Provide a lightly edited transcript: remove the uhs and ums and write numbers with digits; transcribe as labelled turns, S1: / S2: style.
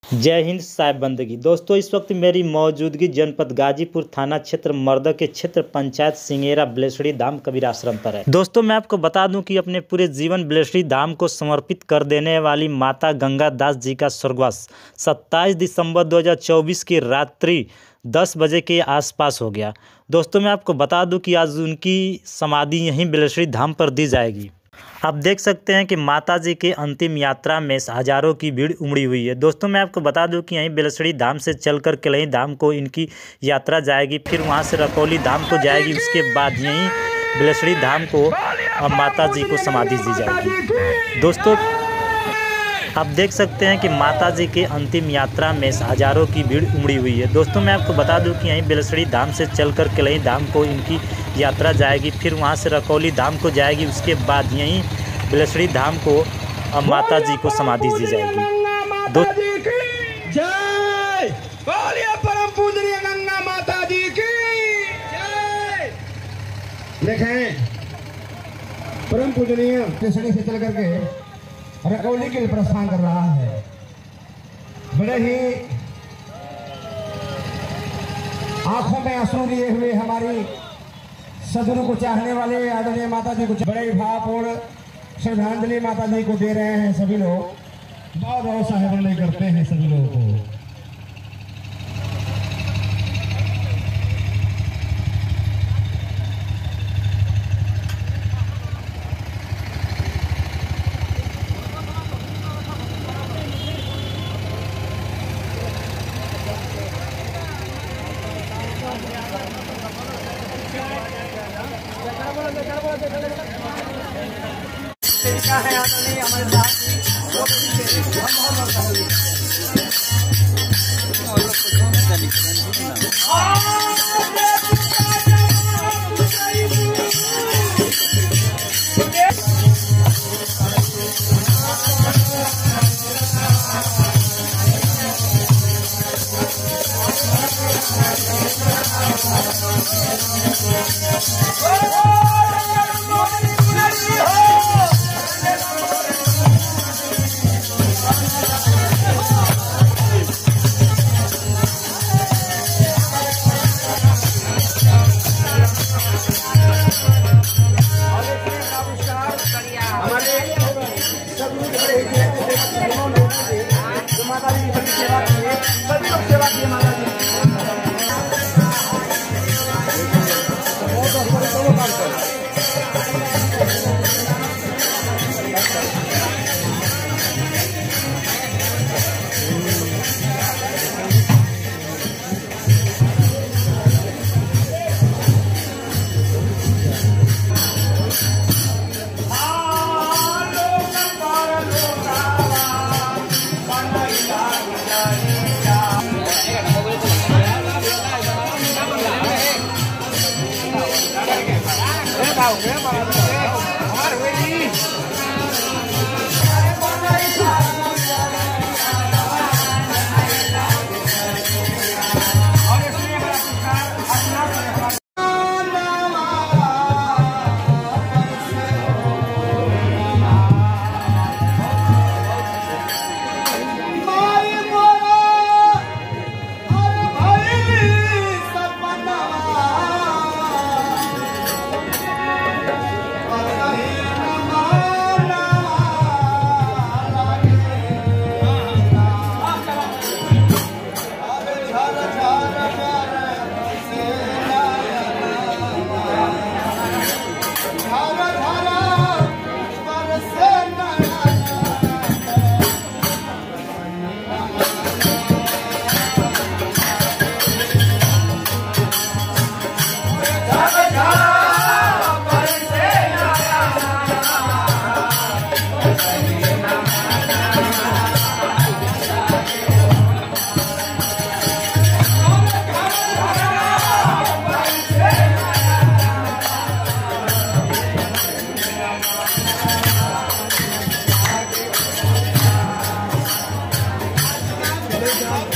S1: जय हिंद साहिब बंदगी। दोस्तों, इस वक्त मेरी मौजूदगी जनपद गाजीपुर थाना क्षेत्र मर्दा के क्षेत्र पंचायत सिंगेरा बिलेसड़ी धाम कबीर आश्रम पर है। दोस्तों, मैं आपको बता दूं कि अपने पूरे जीवन बिलेसड़ी धाम को समर्पित कर देने वाली माता गंगा दास जी का स्वर्गवास 27 दिसंबर 2024 की रात्रि 10 बजे के आसपास हो गया। दोस्तों, मैं आपको बता दूं कि आज उनकी समाधि यहीं बिलेसड़ी धाम पर दी जाएगी। आप देख सकते हैं कि माता जी के अंतिम यात्रा में हजारों की भीड़ उमड़ी हुई है। दोस्तों, मैं आपको बता दूं कि यहीं बिलेसड़ी धाम से चलकर किलही धाम को इनकी यात्रा जाएगी, फिर वहां से रकौली धाम को जाएगी। उसके बाद यहीं बिलेसड़ी धाम को माता जी को समाधि दी जाएगी। दोस्तों, आप देख सकते हैं कि माता जी के अंतिम यात्रा में हजारों की भीड़ उमड़ी हुई है। दोस्तों, मैं आपको बता दूं कि यहीं बिलेसड़ी धाम से चलकर किलही धाम को इनकी यात्रा जाएगी, फिर वहां से रकौली धाम को जाएगी। उसके बाद यहीं बिलेसड़ी धाम को माता जी को समाधि दी जाएगी।
S2: जय बोलिए परम पूजनीय गंगा माता जी की जय। देखें, परम पूजनीय बिलेसड़ी से चल करके रकौली के लिए प्रस्थान कर रहा है। बड़े ही आंखों में आंसू लिए हुए हमारी सदगुरु को चाहने वाले आदरणीय माता जी को बड़े भावपूर्ण श्रद्धांजलि माता जी को दे रहे हैं। सभी लोग बहुत बहुत साहेब करते हैं सभी लोगों को। क्या है आदरणीय हमारे साथ माता जी की सेवा किए, सभी लोग सेवा किए माता जी। Good job.